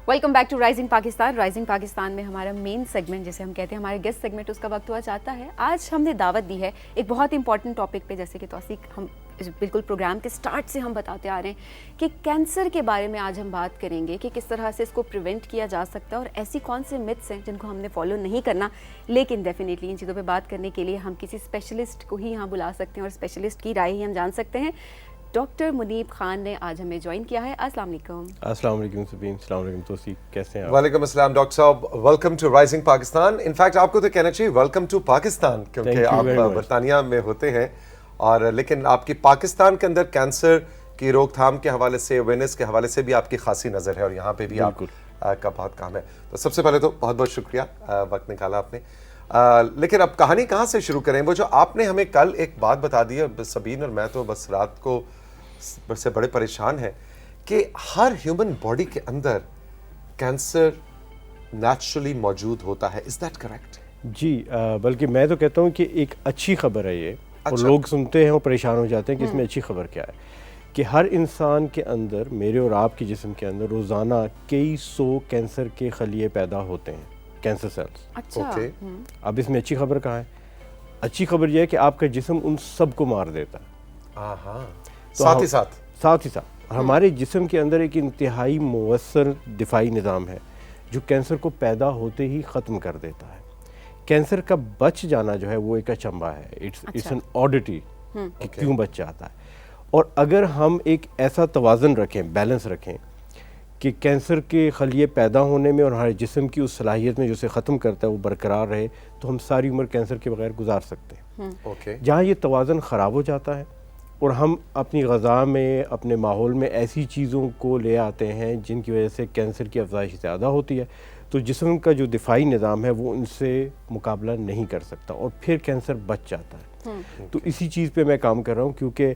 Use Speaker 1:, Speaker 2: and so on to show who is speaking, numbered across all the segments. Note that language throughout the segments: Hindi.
Speaker 1: Welcome back to rising Pakistan. Rising Pakistan में हमारा मेन सेगमेंट, जैसे हम कहते हैं हमारे गेस्ट सेगमेंट, उसका वक्त हुआ चाहता है। आज हमने दावत दी है एक बहुत इंपॉर्टेंट टॉपिक पे, जैसे कि तौसीक हम बिल्कुल प्रोग्राम के स्टार्ट से हम बताते आ रहे हैं कि कैंसर के बारे में आज हम बात करेंगे कि किस तरह से इसको प्रिवेंट किया जा सकता है और ऐसी कौन से मिथ्स हैं जिनको हमने फॉलो नहीं करना। लेकिन डेफिनेटली इन चीज़ों पे बात करने के लिए हम किसी स्पेशलिस्ट को ही यहाँ बुला सकते हैं और स्पेशलिस्ट की राय ही हम जान सकते हैं। डॉक्टर मुनीब खान ने आज हमें ज्वाइन किया है। अस्सलाम वालेकुम।
Speaker 2: अस्सलाम वालेकुम सबीन, अस्सलाम वालेकुम तौसीक, कैसे हैं आप?
Speaker 3: वालेकुम अस्सलाम डॉक्टर साहब, welcome to rising Pakistan. In fact आपको तो कहना चाहिए वेलकम टू पाकिस्तान, क्योंकि आप बरतानिया में होते हैं और लेकिन आपकी पाकिस्तान के अंदर कैंसर की रोकथाम के हवाले से, अवेयरनेस के हवाले से भी आपकी खासी नज़र है और यहाँ पे भी आप का बहुत काम है। तो सबसे पहले तो बहुत बहुत शुक्रिया, वक्त निकाला आपने। लेकिन अब कहानी कहाँ से शुरू करें? वो जो आपने हमें कल एक बात बता दी है सबीन और मैं तो बस रात को से बड़े परेशान हैं कि हर ह्यूमन बॉडी के अंदर कैंसर नेचुरली मौजूद होता है। Is that correct?
Speaker 2: जी, बल्कि मैं तो कहता हूँ कि एक अच्छी खबर है ये। अच्छा। और लोग सुनते हैं और परेशान हो जाते हैं कि इसमें अच्छी खबर क्या है कि हर इंसान के अंदर, मेरे और आपके जिस्म के अंदर रोज़ाना कई सौ कैंसर के खलिए पैदा होते हैं, कैंसर सेल्स।
Speaker 1: अच्छा।
Speaker 2: अब इसमें अच्छी खबर कहाँ है? अच्छी खबर यह है कि आपका जिस्म उन सब को मार देता है।
Speaker 3: तो साथ ही साथ
Speaker 2: हमारे जिस्म के अंदर एक इंतहाई मुअस्सर दिफाई निज़ाम है जो कैंसर को पैदा होते ही ख़त्म कर देता है। कैंसर का बच जाना जो है वो एक अचंभा है। इट्स एन ऑडिटी कि क्यों बच जाता है। और अगर हम एक ऐसा तवाज़न रखें, बैलेंस रखें कि कैंसर के खलिए पैदा होने में और हमारे जिस्म की उस सलाहियत में जो उसे ख़त्म करता है वो बरकरार रहे, तो हम सारी उम्र कैंसर के बगैर गुजार सकते हैं। जहाँ ये तवाज़न ख़राब हो जाता है और हम अपनी ग़ज़ा में, अपने माहौल में ऐसी चीज़ों को ले आते हैं जिनकी वजह से कैंसर की अफज़ाइश ज़्यादा होती है, तो जिस्म का जो दिफाई निज़ाम है वो उनसे मुकाबला नहीं कर सकता और फिर कैंसर बच जाता है। तो इसी चीज़ पे मैं काम कर रहा हूँ, क्योंकि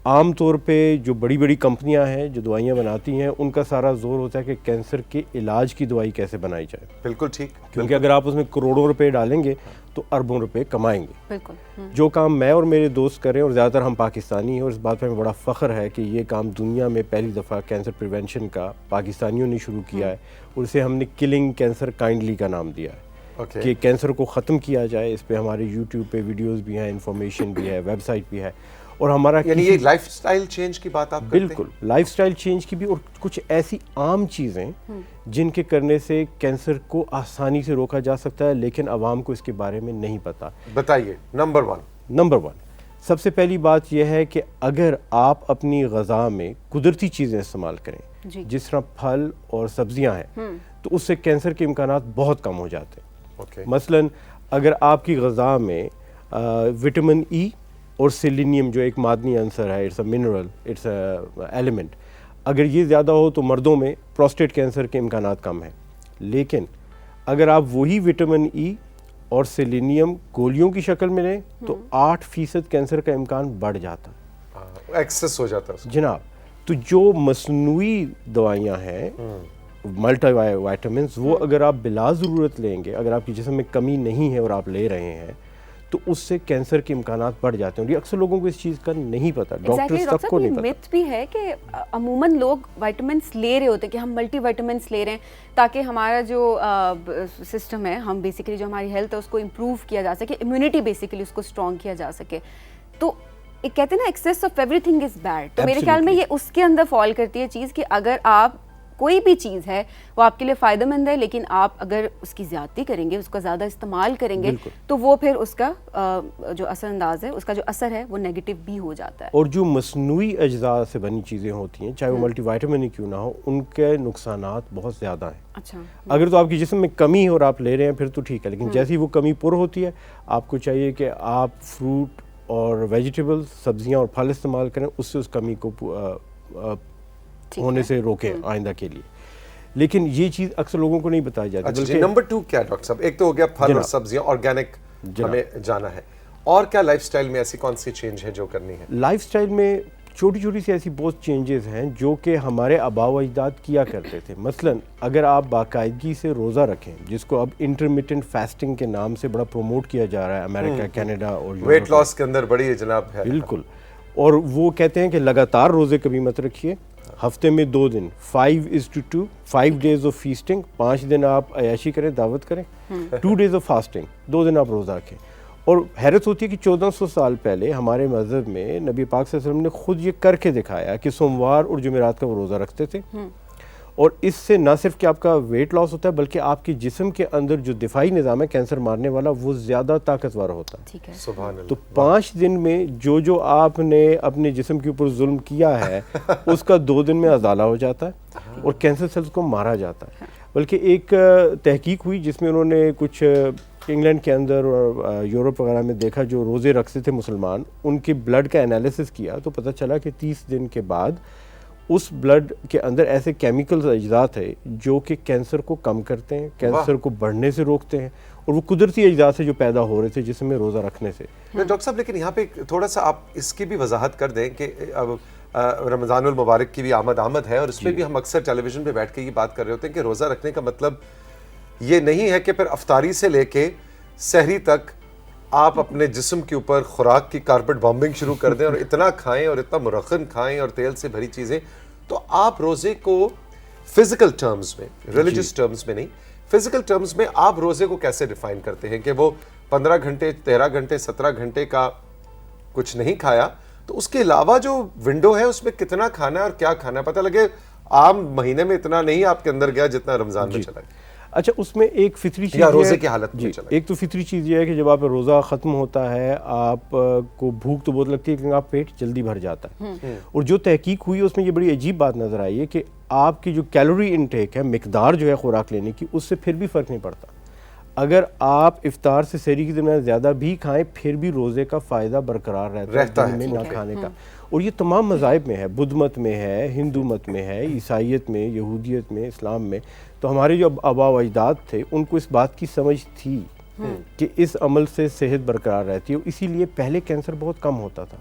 Speaker 2: आम तौर पे जो बड़ी बड़ी कंपनियां हैं जो दवाइयां बनाती हैं, उनका सारा जोर होता है कि कैंसर के इलाज की दवाई कैसे बनाई जाए।
Speaker 3: बिल्कुल ठीक,
Speaker 2: क्योंकि अगर आप उसमें करोड़ों रुपए डालेंगे तो अरबों रुपए कमाएंगे।
Speaker 1: बिल्कुल।
Speaker 2: जो काम मैं और मेरे दोस्त कर रहे हैं, और ज़्यादातर हम पाकिस्तानी हैं और इस बात पर हमें बड़ा फ़ख्र है कि ये काम दुनिया में पहली दफ़ा कैंसर प्रिवेंशन का पाकिस्तानियों ने शुरू किया है और इसे हमने किलिंग कैंसर काइंडली का नाम दिया है कि कैंसर को ख़त्म किया जाए। इस पर हमारे यूट्यूब पे वीडियोज़ भी हैं, इंफॉर्मेशन भी है, वेबसाइट भी है। और हमारा
Speaker 3: यानी ये लाइफस्टाइल चेंज की बात आप करते हैं?
Speaker 2: बिल्कुल, लाइफस्टाइल चेंज की भी, और कुछ ऐसी आम चीज़ें जिनके करने से कैंसर को आसानी से रोका जा सकता है, लेकिन आवाम को इसके बारे में नहीं पता।
Speaker 3: बताइए। नंबर वन,
Speaker 2: सबसे पहली बात यह है कि अगर आप अपनी ग़ज़ा में कुदरती चीज़ें इस्तेमाल करें, जिस तरह फल और सब्जियां हैं, तो उससे कैंसर के इम्कानात बहुत कम हो जाते हैं। मसलन अगर आपकी ग़ज़ा में विटामिन ई और सेलेनियम, जो एक मादनी अंसर है, it's a mineral, it's a element, अगर ये ज़्यादा हो तो मर्दों में प्रोस्टेट कैंसर के इम्कानात कम हैं। लेकिन अगर आप वही विटामिन ई और सेलेनियम गोलियों की शक्ल में लें तो 8% कैंसर का इम्कान बढ़ जाता है,
Speaker 3: एक्सेस हो जाता है
Speaker 2: जनाब। तो जो मसनूई दवाइयाँ हैं, मल्टी वाइटामिन्स, वो अगर आप बिला ज़रूरत लेंगे, अगर आपकी जिस्म में कमी नहीं है और आप ले रहे हैं, तो उससे कैंसर के इम्कानात बढ़ जाते हैं। और ये अक्सर लोगों को इस चीज़ का नहीं पता, डॉक्टर्स तक को नहीं पता।
Speaker 1: मिथ भी है कि अमूमन लोग विटामिन्स ले रहे होते हैं कि हम मल्टी विटामिन्स ले रहे हैं ताकि हमारा जो सिस्टम है, हम बेसिकली जो हमारी हेल्थ है उसको इम्प्रूव किया जा सके, इम्यूनिटी बेसिकली उसको स्ट्रॉन्ग किया जा सके। तो एक कहते हैं ना, excess of everything is bad. तो मेरे ख्याल में ये उसके अंदर फॉल करती है चीज़ कि अगर आप कोई भी चीज़ है वो आपके लिए फ़ायदेमंद है, लेकिन आप अगर उसकी ज़्यादती करेंगे, उसका ज़्यादा इस्तेमाल करेंगे, तो वो फिर उसका जो असरअंदाज है, उसका जो असर है वो नेगेटिव भी हो जाता है।
Speaker 2: और जो मसनूई अज्जा से बनी चीज़ें होती हैं, चाहे वो मल्टीविटामिन ही क्यों ना हो, उनके नुकसानात बहुत ज़्यादा हैं।
Speaker 1: अच्छा।
Speaker 2: अगर तो आपकी जिस्म में कमी है और आप ले रहे हैं फिर तो ठीक है, लेकिन जैसे ही वो कमी पूरी होती है, आपको चाहिए कि आप फ्रूट और वेजिटेबल्स, सब्जियाँ और फल इस्तेमाल करें, उससे उस कमी को होने से रोकें आइंदा के लिए। लेकिन ये चीज़ अक्सर लोगों को नहीं बताई जाती।
Speaker 3: अच्छा, नंबर 2 क्या डॉक्टर साहब? एक तो हो गया फल और सब्जियां, ऑर्गेनिक हमें जाना है, और क्या लाइफस्टाइल में ऐसी कौन सी चेंज है जो करनी है?
Speaker 2: लाइफस्टाइल में छोटी छोटी सी ऐसी बहुत चेंजेस हैं जो कि हमारे आबा व अजदाद किया करते थे। मसलन अगर आप बाकायदगी से रोज़ा रखें, जिसको अब इंटरमिटेंट फास्टिंग के नाम से बड़ा प्रमोट किया जा रहा है अमेरिका, कनाडा और
Speaker 3: वेट लॉस के अंदर बड़ी जनाब है।
Speaker 2: बिल्कुल। और वो कहते हैं कि लगातार रोज़े कभी मत रखिए, हफ्ते में 2 दिन 5:2, 5 days ऑफ फीस्टिंग, 5 दिन आप अयाशी करें, दावत करें, 2 days ऑफ फास्टिंग, 2 दिन आप रोज़ा रखें। और हैरत होती है कि 1400 साल पहले हमारे मज़हब में नबी पाक सल्लल्लाहु अलैहि वसल्लम ने खुद ये करके दिखाया कि सोमवार और जुमेरात का वो रोज़ा रखते थे। और इससे ना सिर्फ कि आपका वेट लॉस होता है बल्कि आपके जिस्म के अंदर जो दिफाई निज़ाम है कैंसर मारने वाला वो ज़्यादा ताकतवर होता है।
Speaker 1: ठीक है।
Speaker 3: सुभान अल्लाह।
Speaker 2: तो 5 दिन में जो आपने अपने जिस्म के ऊपर जुल्म किया है उसका 2 दिन में अजाला हो जाता है और कैंसर सेल्स को मारा जाता है। बल्कि एक तहकीक हुई जिसमें उन्होंने कुछ इंग्लैंड के अंदर और यूरोप वगैरह में देखा जो रोज़े रखते थे मुसलमान, उनके ब्लड का एनालिसिस किया तो पता चला कि 30 दिन के बाद उस ब्लड के अंदर ऐसे केमिकल्स अज्जात है जो कि कैंसर को कम करते हैं, कैंसर को बढ़ने से रोकते हैं, और वो कुदरती अज्जात से जो पैदा हो रहे थे जिसमें रोज़ा रखने से।
Speaker 3: डॉक्टर साहब लेकिन यहाँ पे थोड़ा सा आप इसकी भी वजाहत कर दें कि अब रमज़ानुल मुबारक की भी आमद है और इसमें भी हम अक्सर टेलीविज़न पे बैठ के ये बात कर रहे होते हैं कि रोज़ा रखने का मतलब ये नहीं है कि फिर अफ्तारी से लेके सहरी तक आप अपने जिस्म के ऊपर खुराक की कारपेट बॉम्बिंग शुरू कर दें और इतना खाएं और इतना मुरखन खाएं और तेल से भरी चीज़ें। तो आप रोज़े को फिजिकल टर्म्स में, रिलीजियस टर्म्स में नहीं, फिजिकल टर्म्स में आप रोज़े को कैसे डिफाइन करते हैं कि वो 15 घंटे, 13 घंटे, 17 घंटे का कुछ नहीं खाया, तो उसके अलावा जो विंडो है उसमें कितना खाना है और क्या खाना है? पता लगे आम महीने में इतना नहीं आपके अंदर गया जितना रमज़ान में चला गया।
Speaker 2: अच्छा, उसमें एक फितरी चीज़
Speaker 3: रोज़े की हालत में चला,
Speaker 2: एक तो फितरी चीज़ ये है कि जब आप रोज़ा ख़त्म होता है आपको भूख तो बहुत लगती है लेकिन आप पेट जल्दी भर जाता है। और जो तहकीक हुई उसमें ये बड़ी अजीब बात नज़र आई है कि आपकी जो कैलोरी इनटेक है, मिकदार जो है खुराक लेने की, उससे फिर भी फ़र्क नहीं पड़ता। अगर आप इफ्तार से सहरी के दरमियान ज़्यादा भी खाएं फिर भी रोज़े का फ़ायदा बरकरार रहता है ना खाने का। और ये तमाम मज़ाहिब में है, बुद्ध मत में है, हिंदू मत में है, ईसाईयत में, यहूदियत में, इस्लाम में। तो हमारे जो आबा व अजदाद थे उनको इस बात की समझ थी कि इस अमल से सेहत बरकरार रहती है, इसीलिए पहले कैंसर बहुत कम होता था।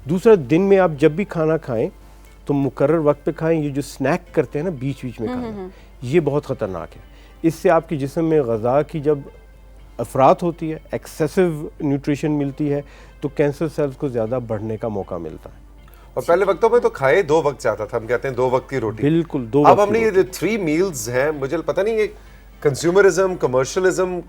Speaker 2: दूसरा, दिन में आप जब भी खाना खाएं तो मुकर्रर वक्त पे खाएं। ये जो स्नैक करते हैं ना बीच बीच में खाना, ये बहुत ख़तरनाक है। इससे आपके जिस्म में ग़ज़ा की जब अफरात होती है, एक्सेसिव न्यूट्रिशन मिलती है, तो कैंसर सेल्स को ज़्यादा बढ़ने का मौका मिलता है।
Speaker 3: और पहले वक्तों में तो खाए 2 वक्त जाता था, हम कहते हैं 2 वक्त की रोटी।
Speaker 2: बिल्कुल 2
Speaker 3: अब हमने ये 3 मील्स हैं, मुझे पता नहीं ये कंज्यूमरिज्म, कमर्शियलिज्म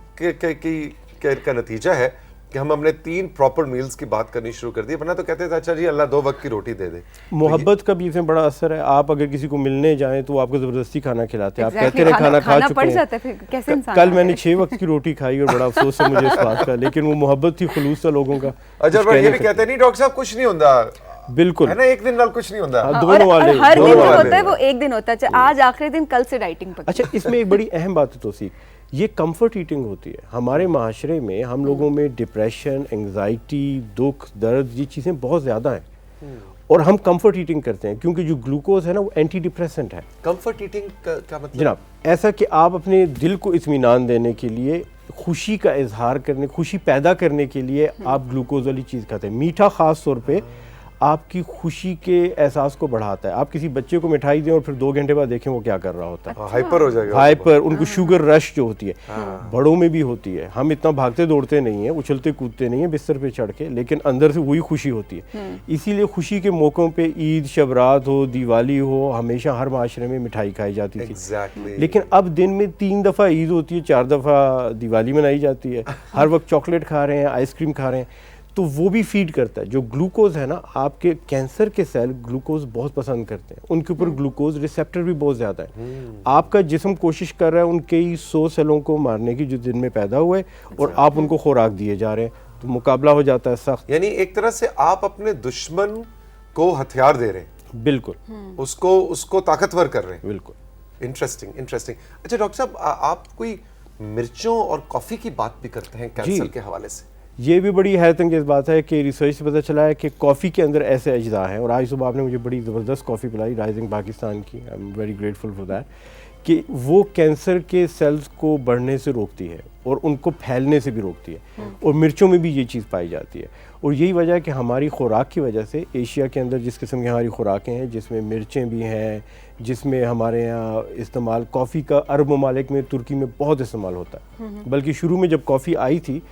Speaker 3: का नतीजा है कि हम हमने 3 प्रॉपर मील्स की बात करनी शुरू कर दी। वरना तो कहते थे अच्छा जी अल्लाह 2 वक्त की रोटी दे दे।
Speaker 2: मोहब्बत का भी इसमें बड़ा असर है। आप अगर किसी को मिलने जाएं तो आपको ज़बरदस्ती खाना खिलाते हैं, आप कहते हैं खाना खा चुके हैं। कल मैंने 6 वक्त की रोटी खाई और बड़ा अफसोस है मुझे इस बात का, लेकिन वो मोहब्बत थी, खुलूस था लोगों का।
Speaker 3: अच्छा, ये भी कहते नहीं डॉक्टर साहब कुछ नहीं होता,
Speaker 2: बिल्कुल
Speaker 3: है ना, एक दिन नाल कुछ नहीं होता।
Speaker 2: दोनों वाले
Speaker 1: हर दिन जो होता है वो एक दिन होता है, आज आखिरी दिन, कल से डाइटिंग पर।
Speaker 2: अच्छा, इसमें एक बड़ी अहम बात है तौसीक, ये कंफर्ट ईटिंग होती है। हमारे माशरे में हम लोगों में डिप्रेशन, एंग्जाइटी, दुख, दर्द, ये चीज़ें बहुत ज़्यादा हैं और हम कंफर्ट ईटिंग करते हैं क्योंकि जो ग्लूकोज है ना वो एंटी डिप्रेसेंट है।
Speaker 3: कंफर्ट ईटिंग का क्या मतलब?
Speaker 2: जनाब, ऐसा कि आप अपने दिल को इत्मीनान देने के लिए, खुशी का इजहार करने, खुशी पैदा करने के लिए आप ग्लूकोज वाली चीज़ खाते हैं। मीठा ख़ास तौर पे आपकी खुशी के एहसास को बढ़ाता है। आप किसी बच्चे को मिठाई दें और फिर 2 घंटे बाद देखें वो क्या कर रहा होता है,
Speaker 3: हाइपर हो जाएगा,
Speaker 2: हाइपर। उनको शुगर रश जो होती है बड़ों में भी होती है। हम इतना भागते दौड़ते नहीं हैं, उछलते कूदते नहीं हैं बिस्तर पे चढ़ के, लेकिन अंदर से वही खुशी होती है। इसीलिए खुशी के मौक़ों पे ईद, शबरात हो, दिवाली हो, हमेशा हर माशरे में मिठाई खाई जाती थी। लेकिन अब दिन में 3 दफ़ा ईद होती है, 4 दफ़ा दिवाली मनाई जाती है, हर वक्त चॉकलेट खा रहे हैं, आइसक्रीम खा रहे हैं, तो वो भी फीड करता है। जो ग्लूकोज है ना, आपके कैंसर के सेल ग्लूकोज बहुत पसंद करते हैं, उनके ऊपर ग्लूकोज रिसेप्टर भी बहुत ज़्यादा है। आपका जिस्म कोशिश कर रहा है उन कई 100 सेलों को मारने की जो दिन में पैदा हुए और आप उनको खुराक दिए जा रहे हैं, तो मुकाबला हो जाता है सख्त।
Speaker 3: यानी एक तरह से आप अपने दुश्मन को हथियार दे रहे हैं।
Speaker 2: बिल्कुल,
Speaker 3: उसको ताकतवर कर रहे हैं।
Speaker 2: बिल्कुल।
Speaker 3: इंटरेस्टिंग। अच्छा डॉक्टर साहब, आप कोई मिर्चों और कॉफ़ी की बात भी करते हैं कैंसर के हवाले से?
Speaker 2: ये भी बड़ी हैरतअंगेज़ बात है कि रिसर्च से पता चला है कि कॉफ़ी के अंदर ऐसे अज्जा हैं, और आज सुबह आपने मुझे बड़ी ज़बरदस्त कॉफ़ी पिलाई राइजिंग पाकिस्तान की, I am very grateful for that, कि वो कैंसर के सेल्स को बढ़ने से रोकती है और उनको फैलने से भी रोकती है। और मिर्चों में भी ये चीज़ पाई जाती है, और यही वजह है कि हमारी खुराक की वजह से एशिया के अंदर जिस किस्म की हमारी खुराकें हैं, जिसमें मिर्चें भी हैं, जिसमें हमारे यहाँ इस्तेमाल कॉफ़ी का अरब ममालिक में, तुर्की में बहुत इस्तेमाल होता है। बल्कि शुरू में जब कॉफ़ी आई थी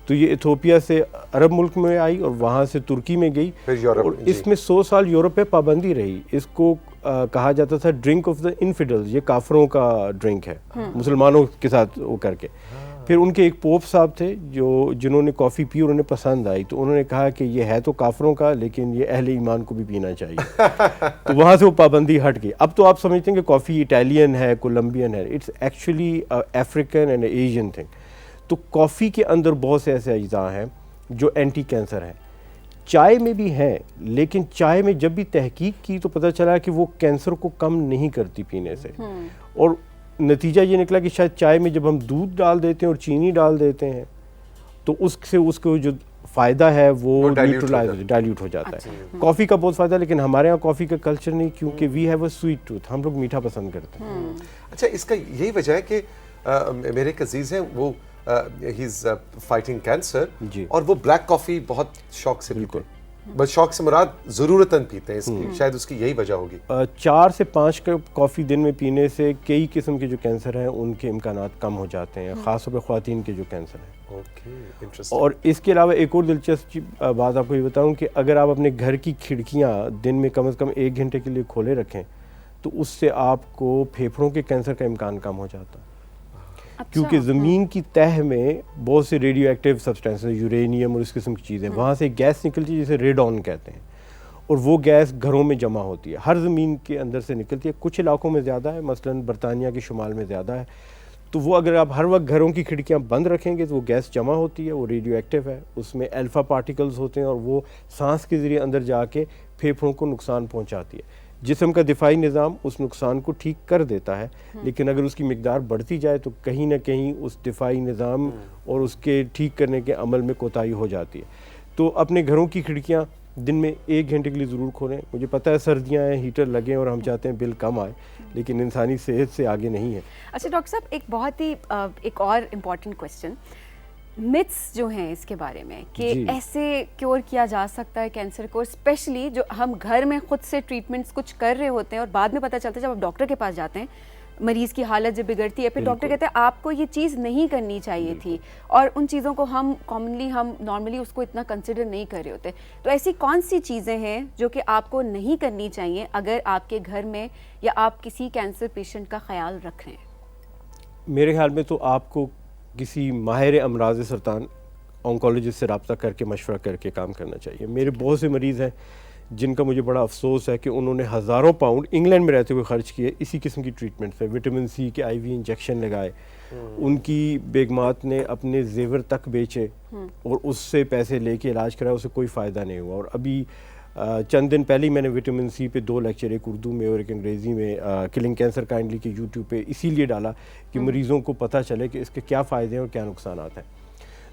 Speaker 2: तो ये इथोपिया से अरब मुल्क में आई और वहाँ से तुर्की में गई,
Speaker 3: फिर यूरोप,
Speaker 2: और इसमें 100 साल यूरोप पे पाबंदी रही। इसको कहा जाता था ड्रिंक ऑफ द इनफिडल्स, ये काफरों का ड्रिंक है, मुसलमानों के साथ वो करके। फिर उनके एक पोप साहब थे जिन्होंने कॉफ़ी पी और उन्हें पसंद आई, तो उन्होंने कहा कि ये है तो काफरों का, लेकिन ये अहले ईमान को भी पीना चाहिए। तो वहाँ से वो पाबंदी हट गई। अब तो आप समझते हैं कि कॉफ़ी इटालियन है, कोलंबियन है, it's actually African and Asian thing. तो कॉफ़ी के अंदर बहुत से ऐसे अज्जा हैं जो एंटी कैंसर हैं। चाय में भी हैं, लेकिन चाय में जब भी तहकीक की तो पता चला कि वो कैंसर को कम नहीं करती पीने से। और नतीजा ये निकला कि शायद चाय में जब हम दूध डाल देते हैं और चीनी डाल देते हैं तो उससे उसको जो फ़ायदा है वो डाइल्यूट हो जाता है। कॉफ़ी का बहुत फ़ायदा, लेकिन हमारे यहाँ कॉफ़ी का कल्चर नहीं, क्योंकि we have a sweet tooth, हम लोग मीठा पसंद करते हैं।
Speaker 3: अच्छा, इसका यही वजह है कि मेरे एक अजीज़ हैं, वो ही इज़ फाइटिंग कैंसर, और वो ब्लैक कॉफ़ी बहुत शौक से पीते हैं। बस शौक से मुराद ज़रूरतन पीते हैं इसकी, शायद उसकी यही वजह होगी।
Speaker 2: 4 से 5 कप कॉफ़ी दिन में पीने से कई किस्म के जो कैंसर हैं उनके इम्कानात कम हो जाते हैं, ख़ासतौर पर ख़वातीन के जो कैंसर हैं।
Speaker 3: Okay, interesting.
Speaker 2: और इसके अलावा एक और दिलचस्प बात आपको ये बताऊं कि अगर आप अपने घर की खिड़कियां दिन में कम से कम 1 घंटे के लिए खोले रखें तो उससे आपको फेफड़ों के कैंसर का इम्कान कम हो जाता है। अच्छा, क्योंकि ज़मीन की तह में बहुत से रेडियो एक्टिव सब्सटेंसेस, यूरेनियम और इस किस्म की चीज़ें, वहाँ से गैस निकलती है जिसे रेडॉन कहते हैं, और वो गैस घरों में जमा होती है, हर ज़मीन के अंदर से निकलती है। कुछ इलाकों में ज़्यादा है, मसलन बरतानिया के शुमाल में ज़्यादा है। तो वो अगर आप हर वक्त घरों की खिड़कियाँ बंद रखेंगे तो वो गैस जमा होती है, वो रेडियो एक्टिव है, उसमें अल्फ़ा पार्टिकल्स होते हैं और वो सांस के ज़रिए अंदर जाके फेफड़ों को नुकसान पहुँचाती है। जिस्म का दिफाई निज़ाम उस नुकसान को ठीक कर देता है, लेकिन अगर उसकी मिकदार बढ़ती जाए तो कहीं ना कहीं उस दिफाई निज़ाम और उसके ठीक करने के अमल में कोताही हो जाती है। तो अपने घरों की खिड़कियाँ दिन में 1 घंटे के लिए ज़रूर खोलें। मुझे पता है सर्दियाँ हैं, हीटर लगे और हम चाहते हैं बिल कम आए, लेकिन इंसानी सेहत से आगे नहीं है।
Speaker 1: अच्छा डॉक्टर साहब, एक बहुत ही एक और इम्पॉर्टेंट क्वेश्चन, मिथ्स जो हैं इसके बारे में कि ऐसे क्योर किया जा सकता है कैंसर को, स्पेशली जो हम घर में खुद से ट्रीटमेंट्स कुछ कर रहे होते हैं और बाद में पता चलता है जब आप डॉक्टर के पास जाते हैं, मरीज़ की हालत जब बिगड़ती है, फिर डॉक्टर कहते हैं आपको ये चीज़ नहीं करनी चाहिए थी, और उन चीज़ों को हम नॉर्मली उसको इतना कंसिडर नहीं कर रहे होते। तो ऐसी कौन सी चीज़ें हैं जो कि आपको नहीं करनी चाहिए अगर आपके घर में या आप किसी कैंसर पेशेंट का ख्याल रख रहे हैं?
Speaker 2: मेरे ख्याल में तो आपको किसी माहिर अमराज सरतान ऑन्कोलॉजिस्ट से रब्ता करके मशवरा करके काम करना चाहिए। मेरे बहुत से मरीज़ हैं जिनका मुझे बड़ा अफसोस है कि उन्होंने हज़ारों पाउंड इंग्लैंड में रहते हुए ख़र्च किए इसी किस्म की ट्रीटमेंट पे, विटामिन सी के IV इंजेक्शन लगाए, उनकी बेगमात ने अपने जेवर तक बेचे और उससे पैसे लेके इलाज कराया, उससे कोई फ़ायदा नहीं हुआ। और अभी चंद दिन पहले ही मैंने विटामिन सी पे 2 लेक्चर, एक उर्दू में और एक अंग्रेज़ी में, किलिंग कैंसर काइंडली के यूट्यूब पे इसीलिए डाला कि मरीज़ों को पता चले कि इसके क्या फ़ायदे हैं और क्या नुकसान हैं।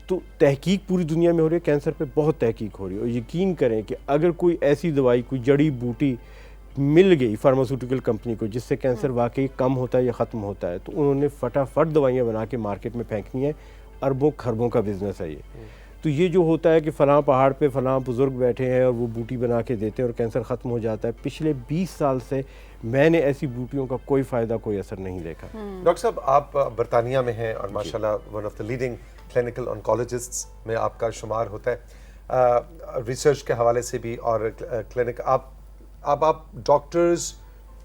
Speaker 2: तो तहकीक पूरी दुनिया में हो रही है, कैंसर पे बहुत तहकीक हो रही है, और यकीन करें कि अगर कोई ऐसी दवाई, कोई जड़ी बूटी मिल गई फार्मास्यूटिकल कंपनी को जिससे कैंसर वाकई कम होता है या ख़त्म होता है, तो उन्होंने फटाफट दवाइयाँ बना के मार्केट में फेंकनी है। अरबों खरबों का बिज़नेस है ये। तो ये जो होता है कि फ़लाँ पहाड़ पे फ़लाँ बुज़ुर्ग बैठे हैं और वो बूटी बना के देते हैं और कैंसर ख़त्म हो जाता है, पिछले 20 साल से मैंने ऐसी बूटियों का कोई फ़ायदा, कोई असर नहीं देखा।
Speaker 3: डॉक्टर साहब, आप बरतानिया में हैं और माशाल्लाह one of the leading clinical oncologists में आपका शुमार होता है, रिसर्च के हवाले से भी, और क्लिनिक आप डॉक्टर्स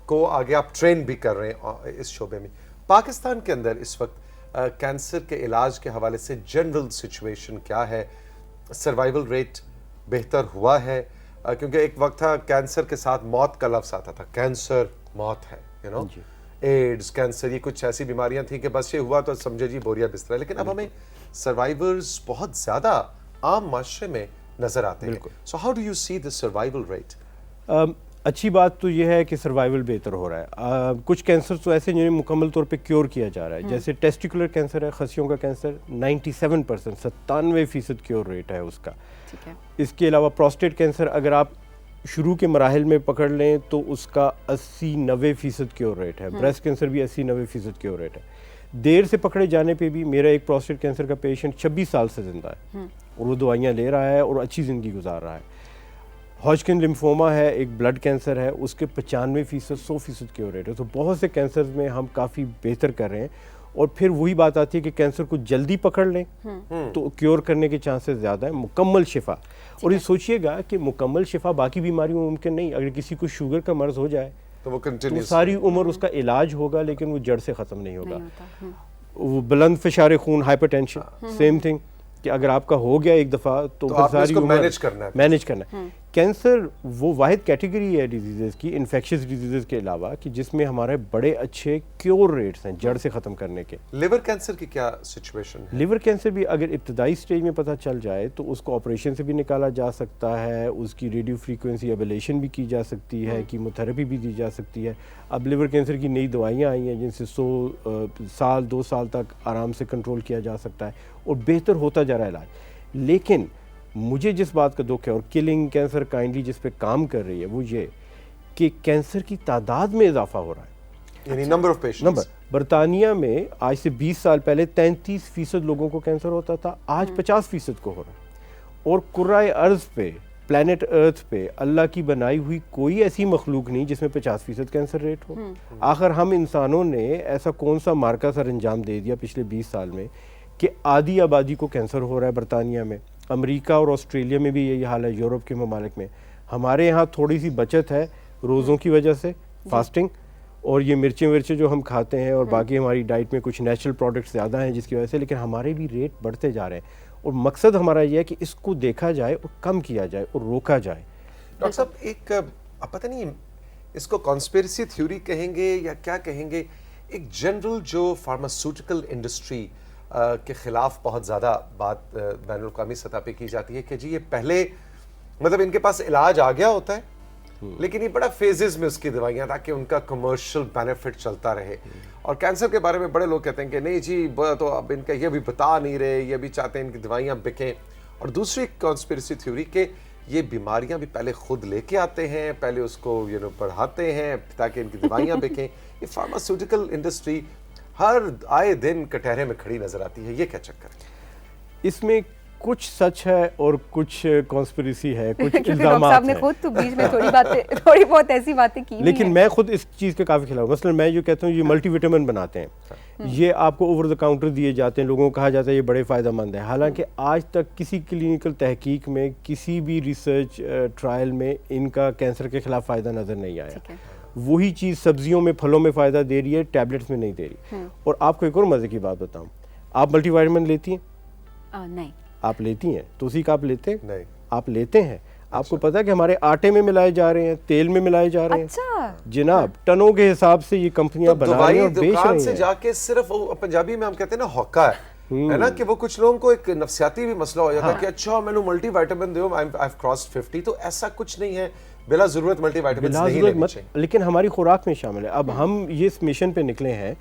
Speaker 3: को आगे आप ट्रेन भी कर रहे हैं इस शोबे में। पाकिस्तान के अंदर इस वक्त कैंसर के इलाज के हवाले से जनरल सिचुएशन क्या है? सर्वाइवल रेट बेहतर हुआ है? क्योंकि एक वक्त था कैंसर के साथ मौत का लफ्ज़ आता था, कैंसर मौत है, यू नो, एड्स, कैंसर, ये कुछ ऐसी बीमारियां थी कि बस ये हुआ तो समझे जी बोरिया बिस्तरा। लेकिन अब हमें सर्वाइवर्स बहुत ज़्यादा आम माशरे में नज़र आते हैं। So how do you see the survival rate?
Speaker 2: अच्छी बात तो यह है कि सर्वाइवल बेहतर हो रहा है। कुछ कैंसर तो ऐसे जिन्हें मुकम्मल तौर पे क्योर किया जा रहा है, जैसे टेस्टिकुलर कैंसर है, खसियों का कैंसर, 97% 97% क्योर रेट है उसका। इसके अलावा प्रोस्टेट कैंसर अगर आप शुरू के मराहिल में पकड़ लें तो उसका 80-90% क्योर रेट है। ब्रेस्ट कैंसर भी 80-90% क्योर रेट है। देर से पकड़े जाने पे भी, मेरा एक प्रोस्टेट कैंसर का पेशेंट 26 साल से ज़िंदा है और वो दवाइयाँ ले रहा है और अच्छी ज़िंदगी गुजार रहा है। हॉजकिन लिम्फोमा है, एक ब्लड कैंसर है, उसके 95% 100% क्योर रेट है। तो बहुत से कैंसर में हम काफ़ी बेहतर कर रहे हैं और फिर वही बात आती है कि कैंसर को जल्दी पकड़ लें तो क्योर करने के चांसेस ज़्यादा है, मुकम्मल शिफा। और ये सोचिएगा कि मुकम्मल शिफा बाकी बीमारियों में मुमकिन नहीं। अगर किसी को शुगर का मर्ज हो जाए
Speaker 3: तो वो
Speaker 2: तो सारी उम्र उसका इलाज होगा लेकिन वो जड़ से ख़त्म नहीं होगा। वो बुलंद फिशार खून, हाइपरटेंशन, सेम थिंग कि अगर आपका हो गया एक दफ़ा तो फिर सारी उम्र मैनेज करना है। कैंसर वो वाहिद कैटेगरी है डिजीज़ की, इन्फेक्शियस डिजीज़ के अलावा, कि जिसमें हमारे बड़े अच्छे क्योर रेट्स हैं जड़ से ख़त्म करने के।
Speaker 3: लिवर कैंसर की क्या सिचुएशन है?
Speaker 2: लिवर कैंसर भी अगर इब्तदाई स्टेज में पता चल जाए तो उसको ऑपरेशन से भी निकाला जा सकता है, उसकी रेडियो फ्रीक्वेंसी एबलेशन भी की जा सकती है, कीमोथेरेपी भी दी जा सकती है। अब लिवर कैंसर की नई दवाइयाँ आई हैं जिनसे 100 साल 2 साल तक आराम से कंट्रोल किया जा सकता है और बेहतर होता जा रहा है इलाज। लेकिन मुझे जिस बात का दुख है, और किलिंग कैंसर काइंडली जिस पे काम कर रही है, वो ये कि कैंसर की तादाद में इजाफा हो रहा है,
Speaker 3: यानी नंबर ऑफ पेशेंट्स।
Speaker 2: बरतानिया में आज से 20 साल पहले 33% लोगों को कैंसर होता था, आज 50% को हो रहा है। और कुर्राए अर्ज पे, प्लैनेट अर्थ पे अल्लाह की बनाई हुई कोई ऐसी मखलूक नहीं जिसमें 50% कैंसर रेट हो। आखिर हम इंसानों ने ऐसा कौन सा मार्का सर अंजाम दे दिया पिछले 20 साल में कि आधी आबादी को कैंसर हो रहा है। बरतानिया में, अमेरिका और ऑस्ट्रेलिया में भी यही हाल है, यूरोप के ममालिक में। हमारे यहाँ थोड़ी सी बचत है रोज़ों की वजह से, फास्टिंग और ये मिर्चें विर्चें जो हम खाते हैं, और बाकी हमारी डाइट में कुछ नेचुरल प्रोडक्ट्स ज़्यादा हैं जिसकी वजह से, लेकिन हमारे भी रेट बढ़ते जा रहे हैं। और मकसद हमारा ये है कि इसको देखा जाए और कम किया जाए और रोका जाए।
Speaker 3: डॉक्टर साहब, एक पता नहीं इसको कॉन्स्पिरेसी थ्योरी कहेंगे या क्या कहेंगे, एक जनरल जो फार्मास्यूटिकल इंडस्ट्री के खिलाफ बहुत ज़्यादा बात बैनुल-अक़वामी सतह पे की जाती है कि जी ये पहले मतलब इनके पास इलाज आ गया होता है लेकिन ये बड़ा फेजेस में उसकी दवाइयाँ ताकि उनका कमर्शियल बेनिफिट चलता रहे। और कैंसर के बारे में बड़े लोग कहते हैं कि नहीं जी तो अब इनका ये भी बता नहीं रहे, ये भी चाहते हैं इनकी दवाइयाँ बिकें। और दूसरी कॉन्स्पिरेसी थ्योरी के ये बीमारियाँ भी पहले खुद लेके आते हैं, पहले उसको बढ़ाते हैं ताकि इनकी दवाइयाँ बिकें। ये फार्मास्यूटिकल इंडस्ट्री हर आए दिन कटहरे में खड़ी नजर आती है, ये क्या चक्कर है?
Speaker 2: इसमें कुछ सच है और कुछ कॉन्स्पिरेसी है, कुछ
Speaker 1: इल्जाम साहब ने खुद तो बीच में थोड़ी बहुत ऐसी बातें की।
Speaker 2: लेकिन मैं खुद इस चीज़ के काफ़ी खिलाफ। मसलन मैं जो कहता हूँ ये मल्टीविटामिन बनाते हैं, ये आपको ओवर द काउंटर दिए जाते हैं, लोगों को कहा जाता है ये बड़े फ़ायदेमंद है। हालांकि आज तक किसी क्लिनिकल तहकीक में, किसी भी रिसर्च ट्रायल में इनका कैंसर के खिलाफ फ़ायदा नज़र नहीं आया। वही चीज़ सब्जियों में, फलों में फ़ायदा दे रही है, टैबलेट्स में नहीं दे रही। और आपको एक और मज़े की बात बताऊँ, आप मल्टीविटामिन लेती हैं?
Speaker 1: नहीं।
Speaker 2: आप लेती हैं? तोसी का आप लेते हैं?
Speaker 3: नहीं।
Speaker 2: आप लेते हैं? आपको पता है कि हमारे आटे में मिलाए जा रहे हैं, तेल में मिलाए जा रहे हैं।
Speaker 1: अच्छा।
Speaker 2: जनाब, टनों के हिसाब से ये कंपनियां बना रही हैं और बेच रही हैं।
Speaker 3: से जाके सिर्फ पंजाबी में हम कहते हैं ना हौका है ना, कि वो कुछ लोगों को एक नफ्सियाती भी मसला हो जाता है कि अच्छा मैंने मल्टीविटामिन दो, आई हैव क्रॉस्ड 50। तो ऐसा कुछ नहीं है, बिला जरूरत मल्टीविटामिन नहीं लेनी चाहिए,
Speaker 2: लेकिन हमारी खुराक में शामिल है। अब हम ये इस मिशन पे निकले हैं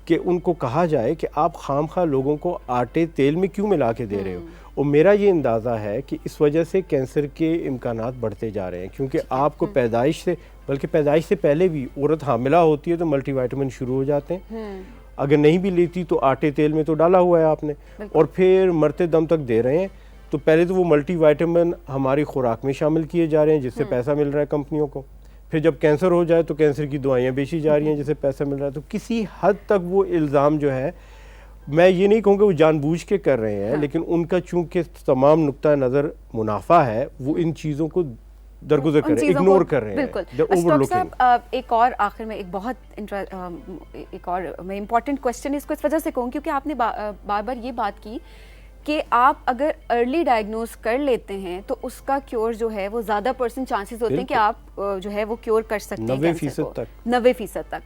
Speaker 2: कि उनको कहा जाए कि आप खामखा लोगों को आटे तेल में क्यों मिला के दे रहे हो। और मेरा ये अंदाज़ा है कि इस वजह से कैंसर के इम्कानात बढ़ते जा रहे हैं, क्योंकि आपको पैदाइश से, बल्कि पैदाइश से पहले भी औरत हामिला होती है तो मल्टीविटामिन शुरू हो जाते हैं। अगर नहीं भी लेती तो आटे तेल में तो डाला हुआ है आपने, और फिर मरते दम तक दे रहे हैं। तो पहले तो वो मल्टीविटामिन हमारी खुराक में शामिल किए जा रहे हैं जिससे पैसा मिल रहा है कंपनियों को। फिर जब कैंसर हो जाए तो कैंसर की दवाइयाँ बेची जा रही हैं जिससे पैसा मिल रहा है। तो किसी हद तक वो इल्ज़ाम जो है, मैं ये नहीं कहूँगा वो जानबूझ के कर रहे हैं, लेकिन उनका चूंकि तमाम नुक्ता नज़र मुनाफा है, वो इन चीज़ों को दरगुजर कर रहे हैं, इग्नोर कर रहे हैं।
Speaker 1: बिल्कुल। एक और आखिर में एक बहुत मैं इम्पॉर्टेंट क्वेश्चन इसको इस वजह से कहूँ क्योंकि आपने बार बार ये बात की कि आप अगर अर्ली डायग्नोज कर लेते हैं तो उसका क्योर जो है वो ज़्यादा % चांसेस होते हैं कि आप जो है वो क्योर कर सकते हैं 90% तक।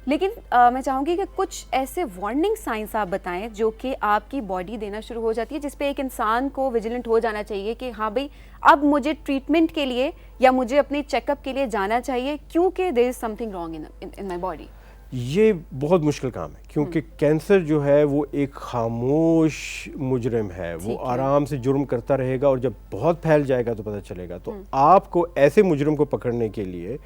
Speaker 1: लेकिन मैं चाहूँगी कि कुछ ऐसे वार्निंग साइंस आप बताएं जो कि आपकी बॉडी देना शुरू हो जाती है, जिस पे एक इंसान को विजिलेंट हो जाना चाहिए कि हाँ भाई अब मुझे ट्रीटमेंट के लिए या मुझे अपने चेकअप के लिए जाना चाहिए क्योंकि there is something wrong in my body.
Speaker 2: ये बहुत मुश्किल काम है क्योंकि कैंसर जो है वो एक खामोश मुजरिम है, वो आराम से जुर्म करता रहेगा और जब बहुत फैल जाएगा तो पता चलेगा। तो आपको ऐसे मुजरिम को पकड़ने के लिए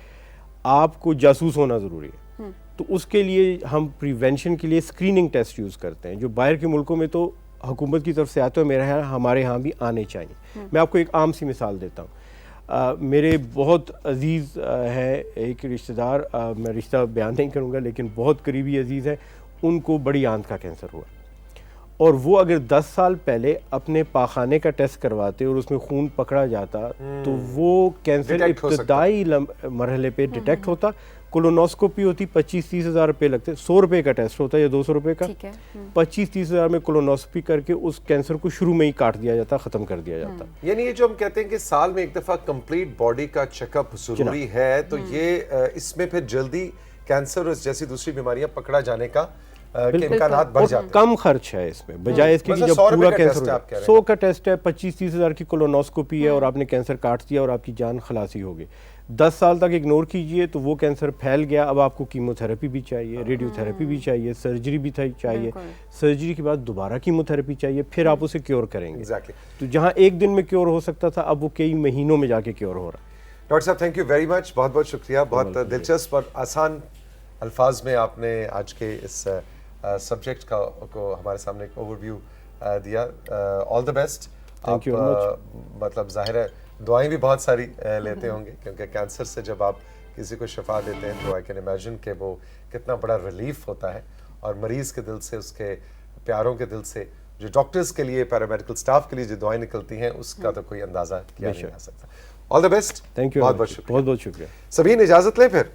Speaker 2: आपको जासूस होना ज़रूरी है। तो उसके लिए हम प्रिवेंशन के लिए स्क्रीनिंग टेस्ट यूज़ करते हैं जो बाहर के मुल्कों में तो हुकूमत की तरफ से आते हैं, मेरे यहाँ हमारे यहाँ भी आने चाहिए। मैं आपको एक आम सी मिसाल देता हूँ। मेरे बहुत अजीज़ है एक रिश्तेदार, मैं रिश्ता बयान नहीं करूँगा लेकिन बहुत करीबी अजीज़ है, उनको बड़ी आंत का कैंसर हुआ, और वो अगर 10 साल पहले अपने पाखाने का टेस्ट करवाते और उसमें खून पकड़ा जाता तो वो कैंसर इब्तदाई मरहले पे डिटेक्ट होता। कोलोनोस्कोपी होती, 25-30 हज़ार रुपये लगते, 100 रुपये का टेस्ट होता या 200 रुपये का, 25-30 हज़ार में कोलोनोस्कोपी करके उस कैंसर को शुरू में ही काट दिया जाता, ख़त्म कर दिया जाता।
Speaker 3: यानी ये जो हम कहते हैं कि साल में एक दफ़ा कंप्लीट बॉडी का चेकअप जरूरी है, तो ये इसमें फिर जल्दी कैंसर और जैसी दूसरी बीमारियां पकड़ा जाने का इम्कानात बढ़ जाते हैं।
Speaker 2: कम खर्च है इसमें, बजाय इसके कि जब पूरा कैंसर 100 का टेस्ट है, 25-30 हज़ार की कोलोनोस्कोपी है और आपने कैंसर काट दिया और आपकी जान खलासी होगी। 10 साल तक इग्नोर कीजिए तो वो कैंसर फैल गया, अब आपको कीमोथेरेपी भी चाहिए, रेडियोथेरेपी भी चाहिए, सर्जरी भी चाहिए, सर्जरी के बाद दोबारा कीमोथेरेपी चाहिए, फिर आप उसे क्योर करेंगे। तो जहाँ एक दिन में क्योर हो सकता था, अब वो कई महीनों में जाके क्योर हो रहा है।
Speaker 3: डॉक्टर साहब, थैंक यू वेरी मच, बहुत बहुत शुक्रिया। बहुत दिलचस्प और आसान अल्फाज में आपने आज के इस सब्जेक्ट को हमारे सामने एक ओवरव्यू दिया। All the best.
Speaker 2: Thank you very much.
Speaker 3: मतलब जाहिर है दुआएं भी बहुत सारी लेते होंगे, क्योंकि कैंसर से जब आप किसी को शिफा देते हैं तो आई कैन इमेजिन कि वो कितना बड़ा रिलीफ होता है, और मरीज़ के दिल से, उसके प्यारों के दिल से, जो डॉक्टर्स के लिए, पैरामेडिकल स्टाफ के लिए जो दुआएं निकलती हैं, उसका तो कोई अंदाज़ा किया नहीं जा सकता। All the best.
Speaker 2: Thank you,
Speaker 3: बहुत बहुत शुक्रिया।
Speaker 2: बहुत बहुत शुक्रिया।
Speaker 3: सबीन, इजाज़त लें फिर।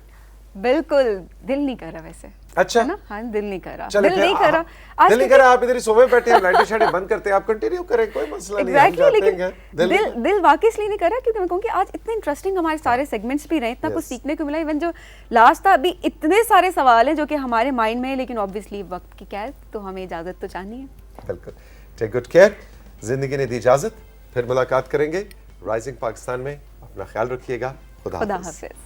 Speaker 1: बिल्कुल, दिल नहीं कर रहा वैसे।
Speaker 3: अच्छा,
Speaker 1: है ना? हाँ, दिल नहीं कर रहा,
Speaker 3: दिल नहीं कर रहा। दिल नहीं कर रहा, आप इधर ही सोफे बैठे हैं, लाइटें शाइटें बंद करते हैं, आप कंटिन्यू करें, कोई मसला नहीं है।
Speaker 1: Exactly, लेकिन दिल वाकई इसलिए नहीं कर रहा क्योंकि मैं कहूँगी आज इतने इंटरेस्टिंग हमारे सारे सेगमेंट्स भी रहे, इतना कुछ सीखने को मिला। इवन जो लास्ट था, अभी इतने सारे सवाल हैं जो कि हमारे माइंड में है, लेकिन ऑब्वियसली वक्त की कैद, तो हमें इजाजत तो चाहिए।
Speaker 3: बिल्कुल। Take good care. जिंदगी ने दी इजाजत, फिर मुलाकात करेंगे राइजिंग पाकिस्तान में। अपना ख्याल रखिएगा। खुदा हाफिज़।